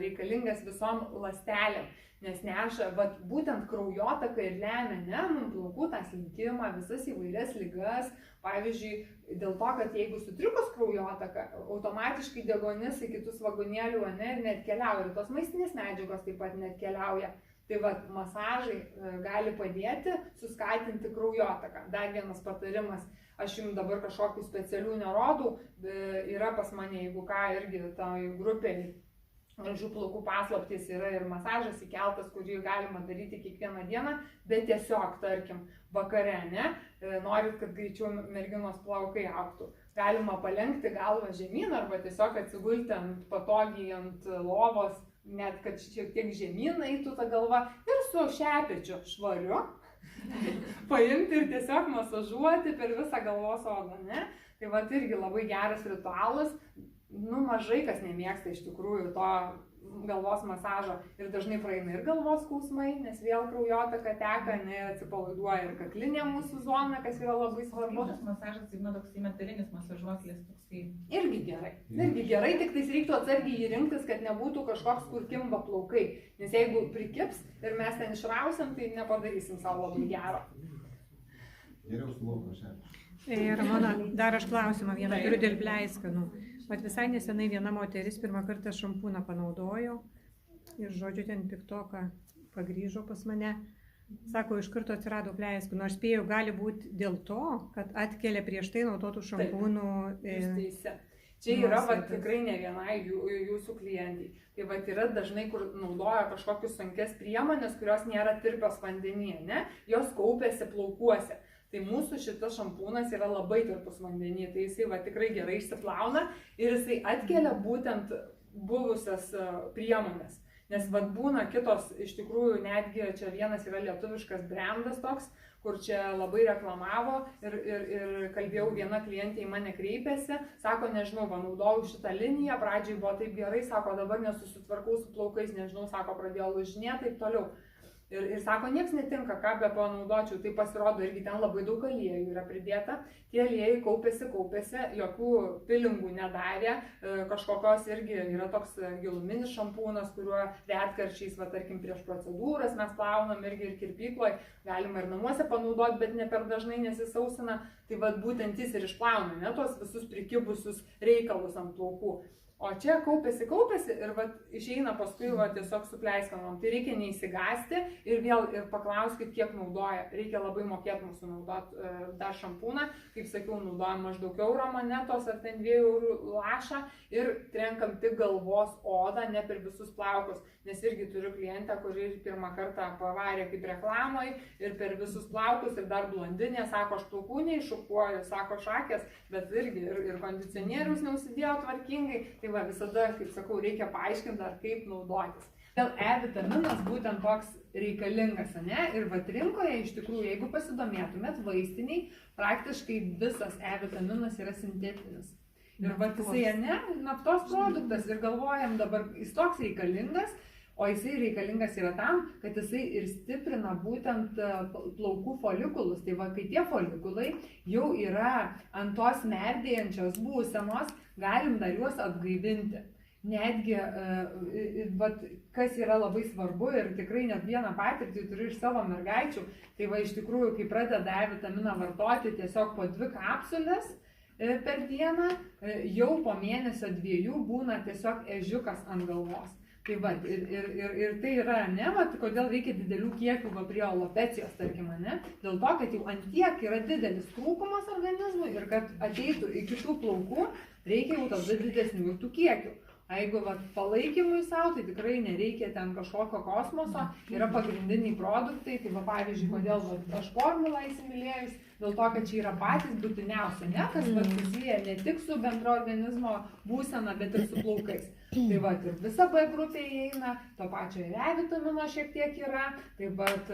reikalingas visom ląstelėm, nes neša, būtent kraujotaka ir lemia, mums plaukų tą slinkimą, visas įvairias ligas. Pavyzdžiui, dėl to, kad jeigu sutrikus kraujotaka, automatiškai deguonis į kitus vagonėlių ir net keliauja, ir tos maistinės medžiagos taip pat net keliauja. Tai va, masažai gali padėti suskatinti kraujotaką. Dar vienas patarimas, aš jums dabar kažkokių specialių nerodau, yra pas mane, jeigu ką, irgi toj grupiai gražių plaukų paslaptys yra ir masažas įkeltas, kurį galima daryti kiekvieną dieną, bet tiesiog, tarkim, vakare, ne, norit, kad greičiau merginos plaukai augtų. Galima palenkti galvą žemyn arba tiesiog atsigulti patogiai ant lovos, net kad šiek tiek žemyn eitų ta galva ir su šepečiu švariu paimti ir tiesiog masažuoti per visą galvos odą, ne? Tai va, irgi labai geras ritualas. Mažai kas nemėgsta iš tikrųjų to galvos masažo ir dažnai praeina ir galvos skausmai, nes vėl kraujotaka teka, atsipalaiduoja ir kaklinė mūsų zona, kas yra labai svarbu. Tas masažas, tai toksai metalinis masažuoklis, toksai. Irgi gerai, tik tais reiktų atsargiai jį rinktis, kad nebūtų kažkoks, kur kimba plaukai, nes jeigu prikips ir mes ten išrausim, tai nepadarysim savo labai gero. Geriau su lauko šepečiu. Ramona, dar aš klausimą vieną turiu dėl bleiskanų. Vat visai nesenai viena moteris pirmą kartą šampūną panaudojo ir, žodžiu, ten piktoka pagrįžo pas mane. Sako, iš karto atsirado bleiskanų. Aš spėjau, gali būti dėl to, kad atkelia prieš tai naudotų šampūnų. Jūs teisi. Čia yra tikrai ne vienai jūsų klientai. Tai yra dažnai, kur naudoja kažkokius sunkes priemonės, kurios nėra tirpios vandenyje, ne? Jos kaupiasi plaukuose. Tai mūsų šitas šampūnas yra labai tirpus vandenį, tai jisai tikrai gerai išsiplauna ir jisai atkelia būtent buvusias priemonės. Nes būna kitos, iš tikrųjų, netgi čia vienas yra lietuviškas brandas toks, kur čia labai reklamavo ir kalbėjau, viena klientė į mane kreipėsi, sako, nežinau, naudojau šitą liniją, pradžiai buvo taip gerai, sako, dabar nesusitvarkau su plaukais, nežinau, sako, pradėjau lūžinėti, taip toliau. Ir sako, nieks netinka, ką be panaudočiau, tai pasirodo irgi ten labai daug aliejų yra pridėta, tie aliejai kaupėsi, jokių pilingų nedarė, kažkokios irgi yra toks giluminis šampūnas, kuriuo retkarčiais, tarkim, prieš procedūras mes plaunam irgi ir kirpykloje, galima ir namuose panaudoti, bet ne per dažnai nesisausina, tai būtent jis ir išplauna, ne, tuos visus prikibusius reikalus ant plaukų. O čia kaupėsi ir išeina paskui tiesiog su pleiskanom. Tai reikia neįsigasti ir vėl paklauskit, kiek naudoja. Reikia labai mokėti mūsų naudoti dar šampūną. Kaip sakiau, naudojam maždaug euro monetos ar ten 2 eurų lašą ir trenkam tik galvos odą, ne per visus plaukus. Nes irgi turiu klientę, kuri pirmą kartą pavarė kaip reklamoj ir per visus plaukus ir dar blondinė, sako, aš plaukų neiššukuoju, sako, šakės, bet irgi ir kondicionierius neusidėjo tvarkingai. Tai visada, kaip sakau, reikia paaiškinti, ar kaip naudotis. Dėl E-vitaminas būtent toks reikalingas, ne? Ir rinkoje iš tikrųjų, jeigu pasidomėtumėt vaistiniai, praktiškai visas E-vitaminas yra sintetinis. Ir jisai, ne, naftos produktas ir galvojam dabar, jis toks reikalingas, o jisai reikalingas yra tam, kad jisai ir stiprina būtent plaukų folikulus. Tai kai tie folikulai jau yra ant tos merdėjančios būsenos, galim dar juos atgaivinti. Netgi, kas yra labai svarbu ir tikrai net vieną patirtį turiu iš savo mergaičių, tai iš tikrųjų, kai pradeda E-vitaminą vartoti tiesiog po 2 kapsulės per dieną, jau po mėnesio 2 būna tiesiog ežiukas ant galvos. Tai ir tai yra, ne, kodėl reikia didelių kiekių prie alopecijos, tarkim, ne? Dėl to, kad jau ant tiek yra didelis trūkumas organizmui ir kad ateitų iki tų plaukų, reikia jau tada didesnių tų kiekių. O jeigu palaikymui savo, tai tikrai nereikia ten kažkokio kosmoso, yra pagrindiniai produktai, tai pavyzdžiui, kodėl aš formulą įsimylėjus, dėl to, kad čia yra patys būtiniausia, ne, kas susiję ne tik su bendro organizmo būsena, bet ir su plaukais. Tai ir visa B grupė įeina, to pačio ir E-vitamino šiek tiek yra, taip pat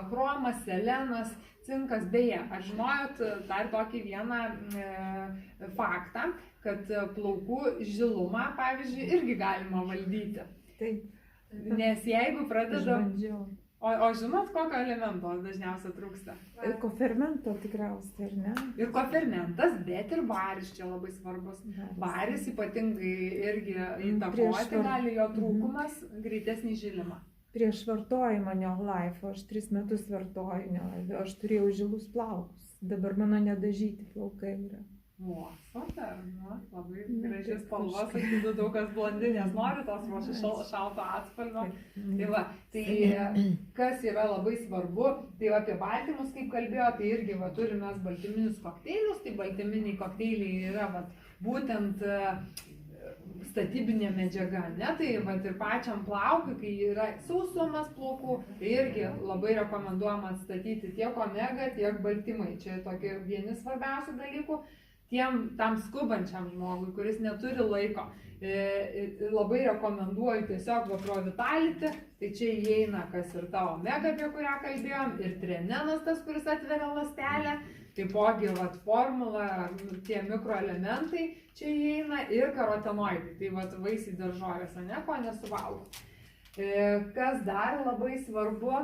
chromas, selenas, cinkas. Beje, ar žinojot dar tokį vieną faktą, kad plaukų žilumą, pavyzdžiui, irgi galima valdyti. Taip. Nes jeigu pradedam... O žinot, kokio elemento dažniausiai trūksta? Kofermento tikriausiai, ar ne? Ir kofermentas, bet ir varis čia labai svarbus. Varis ypatingai irgi įtakoti gali jo trūkumas greitesnį žilimą. Prieš vartojimą Neolife, aš 3 metus vartoju Neolife, aš turėjau žilus plaukus. Dabar mano nedažyti plaukai yra. O, super, nu, labai gražiai spalva, sakytų, daug kas blondinės nori tos šalto atspalvio. Tai va, tai kas yra labai svarbu, tai apie baltymus, kaip kalbėjo, tai irgi va, turime mes baltyminius kokteilius, tai baltyminiai kokteiliai yra va, būtent statybinė medžiaga, ne, tai va, ir pačiam plaukui, kai yra sausumas plaukų, tai irgi labai rekomenduojama atstatyti tiek omega, tiek baltymai. Čia tokie vieni svarbiausių dalykų. Tam skubančiam žmogui, kuris neturi laiko, labai rekomenduoju tiesiog Pro Vitality, tai čia įeina kas ir ta omega, apie kurią kalbėjom, ir trenenas tas, kuris atveria ląstelę, taipogi formula, tie mikroelementai čia įeina ir karotenoidai, tai vaisiai daržovės, ne, ko nesuvalgo. Kas dar labai svarbu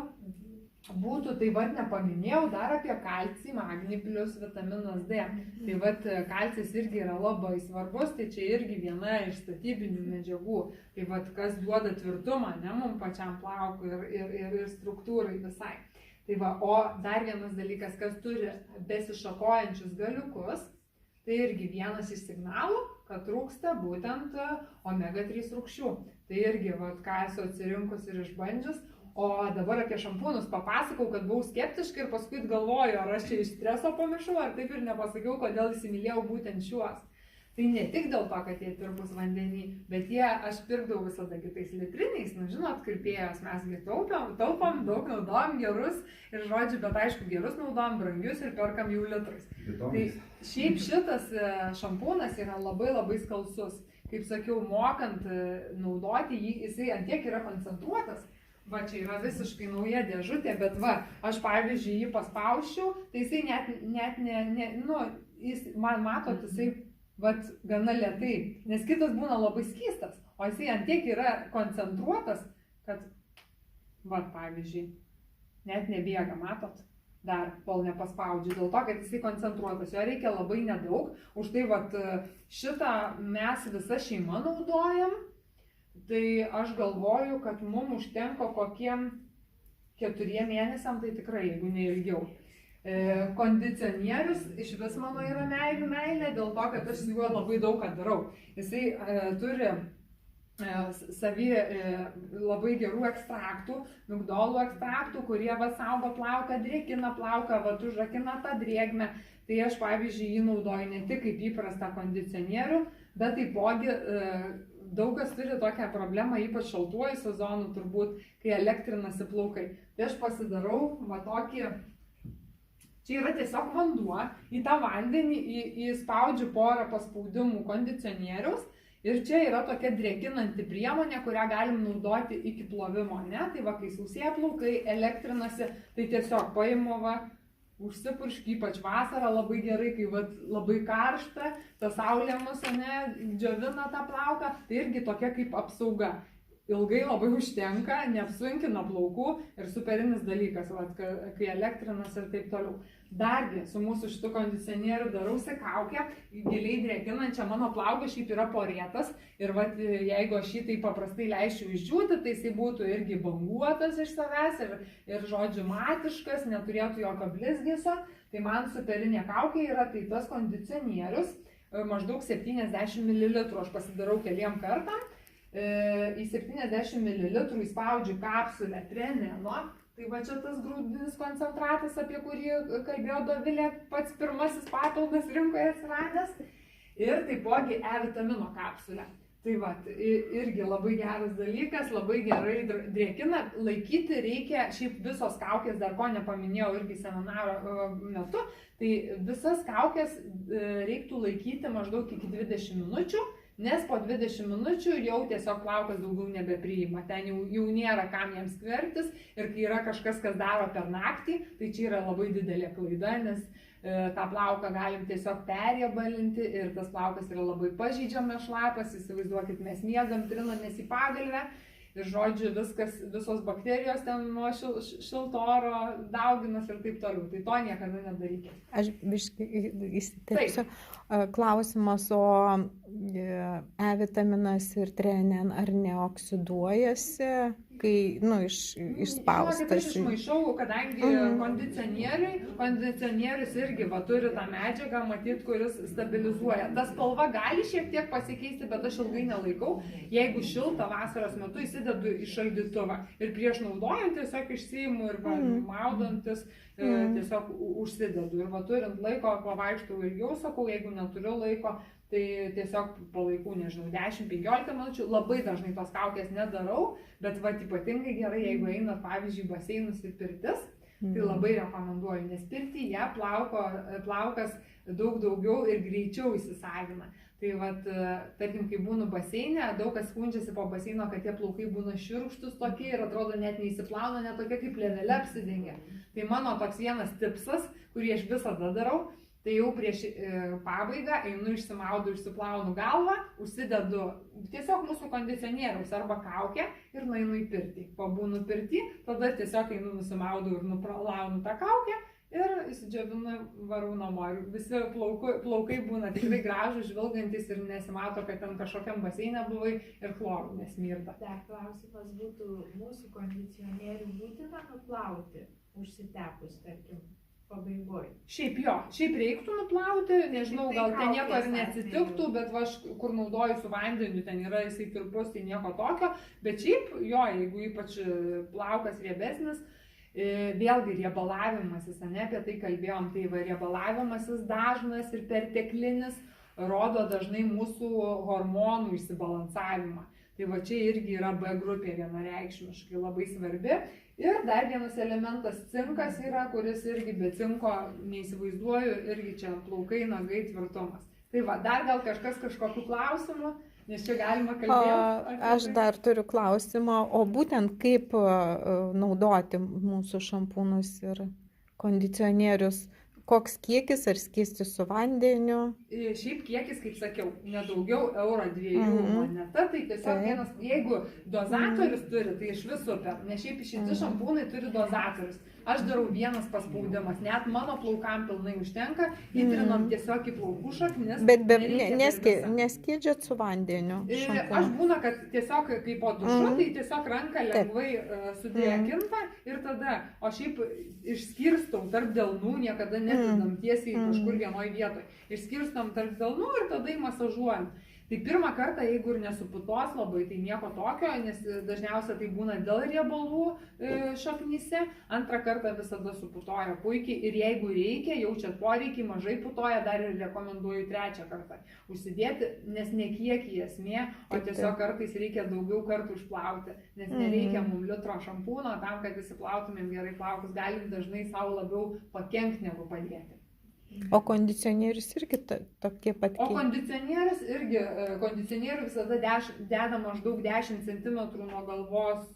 būtų, tai nepaminėjau dar apie kalcį, magnį plus vitaminas D. Tai kalcis irgi yra labai svarbus, tai čia irgi viena iš statybinių medžiagų. Tai kas duoda tvirtumą, ne, mums pačiam plaukui ir struktūrai visai. Tai o dar vienas dalykas, kas turi besišakojančius galiukus, tai irgi vienas iš signalų, kad trūksta būtent omega-3 rūgščių. Tai irgi, ką esu atsirinkus ir išbandžius. O dabar apie šampūnus papasakau, kad buvau skeptiška ir paskui galvoju, ar aš čia iš streso pamiršau, ar taip ir nepasakiau, kodėl įsimylėjau būtent šiuos. Tai ne tik dėl to, kad jie tirpus vandenį, bet aš pirkdavau visada kitais litriniais, žinot, kirpėjos, mesgi taupom, daug naudojam gerus ir žodžiu, bet aišku, gerus naudojam, brangius ir perkam jų litrais. Tai šiaip šitas šampūnas yra labai labai skalsus. Kaip sakiau, mokant naudoti jį, jisai antiek yra koncentruotas. Va, čia yra visiškai nauja dėžutė, bet aš pavyzdžiui jį paspausčiau, tai jisai man matot, jisai gana lėtai, nes kitas būna labai skystas, o jisai antiek yra koncentruotas, kad, pavyzdžiui, net nebėga, matot, dar kol nepaspaudžiu, dėl to, kad jisai koncentruotas, jo reikia labai nedaug, už tai šitą mes visa šeima naudojam. Tai aš galvoju, kad mums užtenka kokiem 4 mėnesiam, tai tikrai, jeigu ne ilgiau. Kondicionierius iš vis mano yra meilė, dėl to, kad aš su juo labai daug ką darau. Jisai turi savy labai gerų ekstraktų, migdolų ekstraktų, kurie saugo plauką, drėkina plauką, užrakina tą drėgmę. Tai aš, pavyzdžiui, jį naudoju ne tik kaip įprastą kondicionierių, bet taipogi daug kas turi tokią problemą, ypač šaltuoju sezonu turbūt, kai elektrinasi plaukai. Tai aš pasidarau tokį, čia yra tiesiog vanduo, į tą vandenį įspaudžiu porą paspaudimų kondicionieriaus ir čia yra tokia drėkinanti priemonė, kurią galim naudoti iki plovimo, ne? Tai kai sausėja plaukai, elektrinasi, tai tiesiog paimu užsipurški, ypač vasarą labai gerai, kai labai karšta, ta saulė mus džiovina tą plauką, tai irgi tokia kaip apsauga. Ilgai labai užtenka, neapsunkina plaukų ir superinis dalykas, kai elektrinas ir taip toliau. Dargi su mūsų šitu kondicionieriu darausi kaukę, giliai drėkinančią, mano plaukas šiaip yra porėtas ir jeigu aš jį taip paprastai leisčiau išdžiūti, tai jisai būtų irgi banguotas iš savęs ir žodžiu matiškas, neturėtų jokio blizgesio. Tai man superinė kaukė yra tai tas kondicionierius, maždaug 70 ml, aš pasidarau keliem kartam. Į 70 ml įspaudžiu kapsulę treneno, tai čia tas grūdinis koncentratas, apie kurį kalbėjo Dovilė, pats pirmasis papildas rinkoje atsiradęs, ir taipogi vitamino kapsulę. Tai irgi labai geras dalykas, labai gerai drėkina, laikyti reikia, šiaip visos kaukės, dar ko nepaminėjau irgi seminaro metu, tai visas kaukės reiktų laikyti maždaug iki 20 minučių, nes po 20 minučių jau tiesiog plaukas daugiau nebepriima, ten jau nėra kam jiems skvertis ir kai yra kažkas, kas daro per naktį, tai čia yra labai didelė klaida, nes tą plauką galim tiesiog perriebalinti ir tas plaukas yra labai pažeidžiamas šlapas, įsivaizduokit, mes miegam, trinamės į pagalvę ir žodžiu visos bakterijos ten nuo šilto oro dauginas ir taip toliau, tai to niekada nedarykit. Aš biškai įsiterpsiu klausimas, o E vitaminas ir trenin ar neoksiduojasi, kai, išspaustas. Žinokit, aš išmaišau, kadangi kondicionierius irgi turi tą medžiagą, matyt, kuris stabilizuoja. Ta spalva gali šiek tiek pasikeisti, bet aš ilgai nelaikau. Jeigu šilta vasaros metu įsidedu į šaldytuvą ir prieš naudojant tiesiog išsiimu ir maudantis tiesiog užsidedu. Ir turint laiko pavaikštau ilgiau, sakau, jeigu neturiu laiko, tai tiesiog palaikau, 10-15 minučių. Labai dažnai tos kaukės nedarau, bet ypatingai gerai, jeigu einat, pavyzdžiui, baseinus ir pirtis, tai labai rekomenduoju, nes pirtyje plaukas daug daugiau ir greičiau įsisavina. Tai tarkim, kai būnu baseine, daug kas skundžiasi po baseino, kad tie plaukai būna šiurkštus tokie ir atrodo net neįsiplauna, net tokie kaip plėvelė apsidengia. Tai mano toks vienas tipsas, kurį aš visada darau, tai jau prieš pabaigą einu išsimaudau, išsiplaunu galvą, užsidedu tiesiog mūsų kondicionieriaus arba kaukę ir nueinu į pirtį. Pabūnu pirtį, tada tiesiog einu nusimaudau ir nuplaunu tą kaukę ir įsidžiovinu, varau namo. Ir visi plaukai būna tikrai gražūs, žvilgantis ir nesimato, kad ten kažkokiam baseine buvai ir chlorų nesmirda. Dar klausimas būtų, mūsų kondicionierių būtina nuplauti užsitepus, tarkim, pabaigoje. Šiaip reiktų nuplauti, nežinau, gal ten nieko ir neatsitiktų, bet aš kur naudoju su vandeniu, ten yra jisai tirpus, tai nieko tokio, bet šiaip jeigu ypač plaukas riebesnis, vėlgi riebalavimasis, apie tai kalbėjom, tai riebalavimasis dažnas ir perteklinis rodo dažnai mūsų hormonų išsibalansavimą. Tai čia irgi yra B grupė vienareikšmiškai labai svarbi. Ir dar vienas elementas cinkas yra, kuris irgi be cinko neįsivaizduoju, irgi čia plaukai, nagai, tvirtumas. Tai dar gal kažkokių klausimų, nes čia galima kalbėti. Aš dar turiu klausimą, o būtent kaip naudoti mūsų šampūnus ir kondicionierius? Koks kiekis, ar skystis su vandeniu? Šiaip kiekis, kaip sakiau, nedaugiau €1-2 moneta, tai tiesiog vienas, jeigu dozatorius turi, tai iš viso super, nes šiaip šiti šampūnai turi dozatorius. Aš darau vienas paspaudimas, net mano plaukam pilnai užtenka, įtrinam tiesiog į plaukų šaknis. Bet neskydžiat su vandeniu? Aš būna, kad tiesiog kaip po dušu, tai tiesiog ranką lengvai sudėkinta ir tada, o šiaip išskirstau tarp delnų, niekada netidam tiesiai kažkur vienoj vietoj. Išskirstam tarp delnų ir tada įmasažuojam. Tai pirmą kartą, jeigu ir nesuputos labai, tai nieko tokio, nes dažniausiai tai būna dėl riebalų šaknyse. Antrą kartą visada suputoja puikiai ir jeigu reikia, jaučiat poreikį, mažai putoja, dar ir rekomenduoju trečią kartą užsidėti, nes ne kiekį esmė, o tiesiog kartais reikia daugiau kartų išplauti, nes nereikia mums litro šampūno tam, kad įsiplautumėm gerai plaukus, galim dažnai savo labiau pakenkti negu padėti. O kondicionierius irgi tokie pat? O kondicionierių visada deda maždaug 10 cm nuo galvos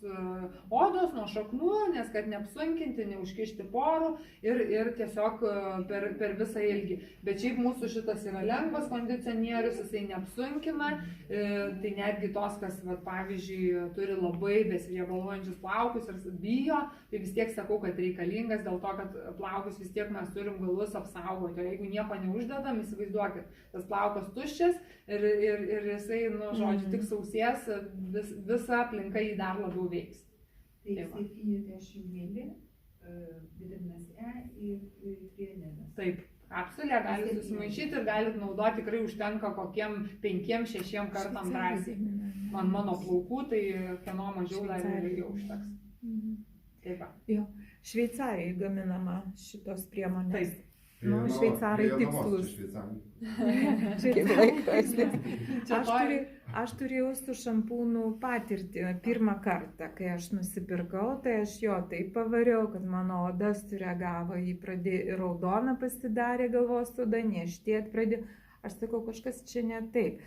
odos, nuo šaknų, nes kad neapsunkinti, neužkišti porų ir tiesiog per visą ilgį. Bet šiaip mūsų šitas yra lengvas kondicionierius, jisai neapsunkina, tai netgi tos, kas, pavyzdžiui, turi labai besiriebaluojančius plaukus ir bijo, tai vis tiek sakau, kad reikalingas dėl to, kad plaukus vis tiek mes turim galus apsaugoti. O jeigu nieko neuždedam, įsivaizduokit, tas plaukas tuščias ir jisai, tik sausės, visa aplinka jį dar labiau veiks. Tai 70 ml, vitaminas E ir trianinas. Taip, kapsulę galit susimaišyti ir galit naudoti, tikrai užtenka kokiem 5-6 kartam drąsiai. Mano plaukų, tai kieno mažiau dar ir ilgiau užteks. Taip. Šveicarijai gaminama šitos priemonės. Taip. Šveicarai tikslus. Aš turėjau su šampūnu patirtį pirmą kartą, kai aš nusipirkau, tai aš taip pavariau, kad mano oda sureagavo, jį pradėjo raudona pasidarė galvos oda, niežtėt pradėjo. Aš sakau, kažkas čia ne taip.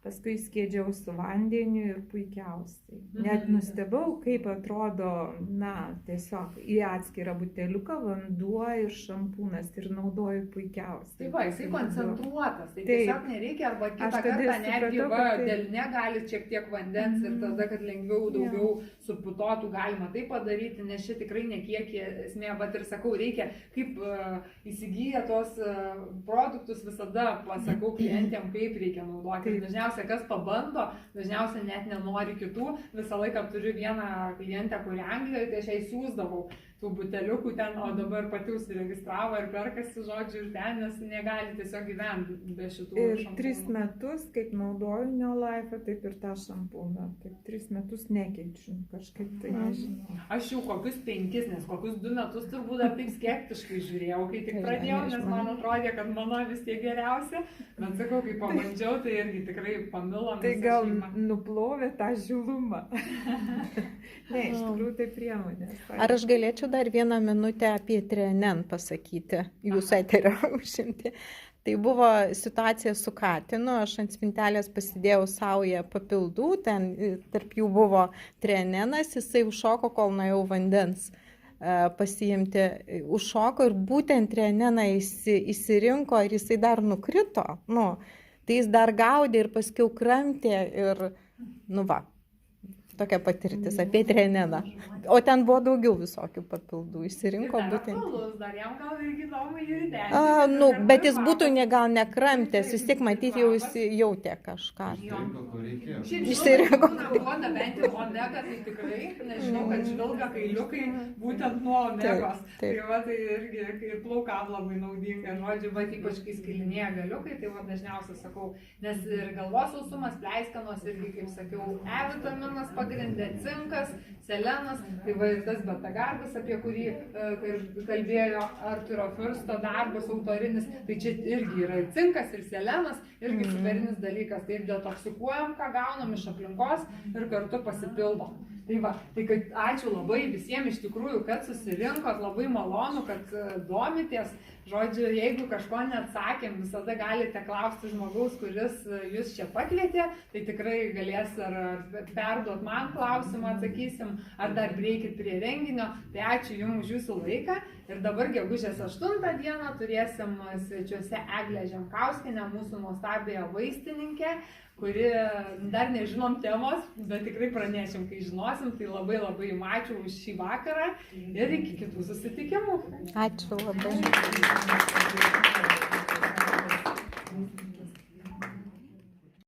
paskui skiedžiau su vandeniu ir puikiausiai. Net nustebau, kaip atrodo, na, tiesiog į atskirą buteliuką vanduo ir šampūnas ir naudoju puikiausiai. Tai va, jisai koncentruotas, tai Taip. tiesiog nereikia, arba kitą Aš tada kartą netgi supratau, va, kad tai- delne gali šiek tiek vandens ir tada, kad lengviau daugiau suputotų galima tai padaryti, nes čia tikrai ne kiek esmė, bet ir sakau, reikia, kaip įsigyja tos produktus, visada pasakau klientėm, kaip reikia naudoti. Taip. Dažniausiai kas pabando, dažniausiai net nenori kitų, visą laiką turiu vieną klientę, kuri Anglijoje, tai aš jai siūsdavau tų buteliukų ten, o dabar pati užsiregistravo ir perkasi, žodžiu, ir ten, nes negali tiesiog gyventi be šitų Ir šampūnų. 3 metus, kaip naudoju Neolife, taip ir tą šampūną. Taip 3 metus nekeičiu, kažkaip tai nežinau. Aš jau kokius 5, nes kokius 2 metus turbūt dar taip skeptiškai žiūrėjau, kai tik pradėjau, nes man atrodė, kad mano vis tiek geriausia. Bet sakau, kai pabandžiau, tai irgi tikrai pamilom. Tai visą gal šeimą. nuplovė tą žilumą. Ne, iš tikrųjų tai priemonė. Ar aš galėčiau dar 1 minutę apie Trienen pasakyti, jūsų eterio užimti? Tai buvo situacija su katinu, aš ant spintelės pasidėjau saują papildų, ten tarp jų buvo Trienenas, jisai užšoko, kol nuėjau vandens pasiimti, užšoko ir būtent Trieneną įsirinko ir jisai dar nukrito, nu, tai jis dar gaudė ir paskiau kramtė ir, nu va. Tokia patirtis apie Trieneną. O ten buvo daugiau visokių papildų. Išsirinko būtent. Dar jam gal irgi įdomu jį įdėti. Nu, bet jis būtų gal nekramtęs, vis tiek matyti jau jis jautė kažką. Išsirinko, ko reikėjo. Šiaip duoda bent jau omega, tai tikrai, nežinau, kad žvilga kailiukai būtent nuo omegos. Taip, Tai taip. va, tai irgi ir plaukam labai naudinga, žodžiu, bet ypač kai skilinėja galiukai, tai va dažniausiai sakau, nes ir galvos sausumas, pleiskanos irgi, kaip sakiau, E vitaminas pagrindė, cinkas, selenas, tai va ir tas beta-garbas, apie kurį kalbėjo Arturo Fursto darbas autorinis, tai čia irgi yra ir cinkas, ir selenas, irgi superinis dalykas, tai ir detoksikuojam, ką gaunam iš aplinkos ir kartu pasipildom. Tai va, tai kad ačiū labai visiems iš tikrųjų, kad susirinkot, labai malonu, kad domitės. Žodžiu, jeigu kažko neatsakėm, visada galite klausti žmogaus, kuris jūs čia pakvietė, tai tikrai galės ar perduot man klausimą, atsakysim, ar dar prieikit prie renginio. Tai ačiū Jums už Jūsų laiką. Ir dabar gegužės 8 dieną turėsim svečiuose Eglę Žemkauskienę, mūsų nuostabėje vaistininkę, kuri dar nežinom temos, bet tikrai pranešim, kai žinosim. Tai labai labai ačiū už šį vakarą ir iki kitų susitikimų. Ačiū labai.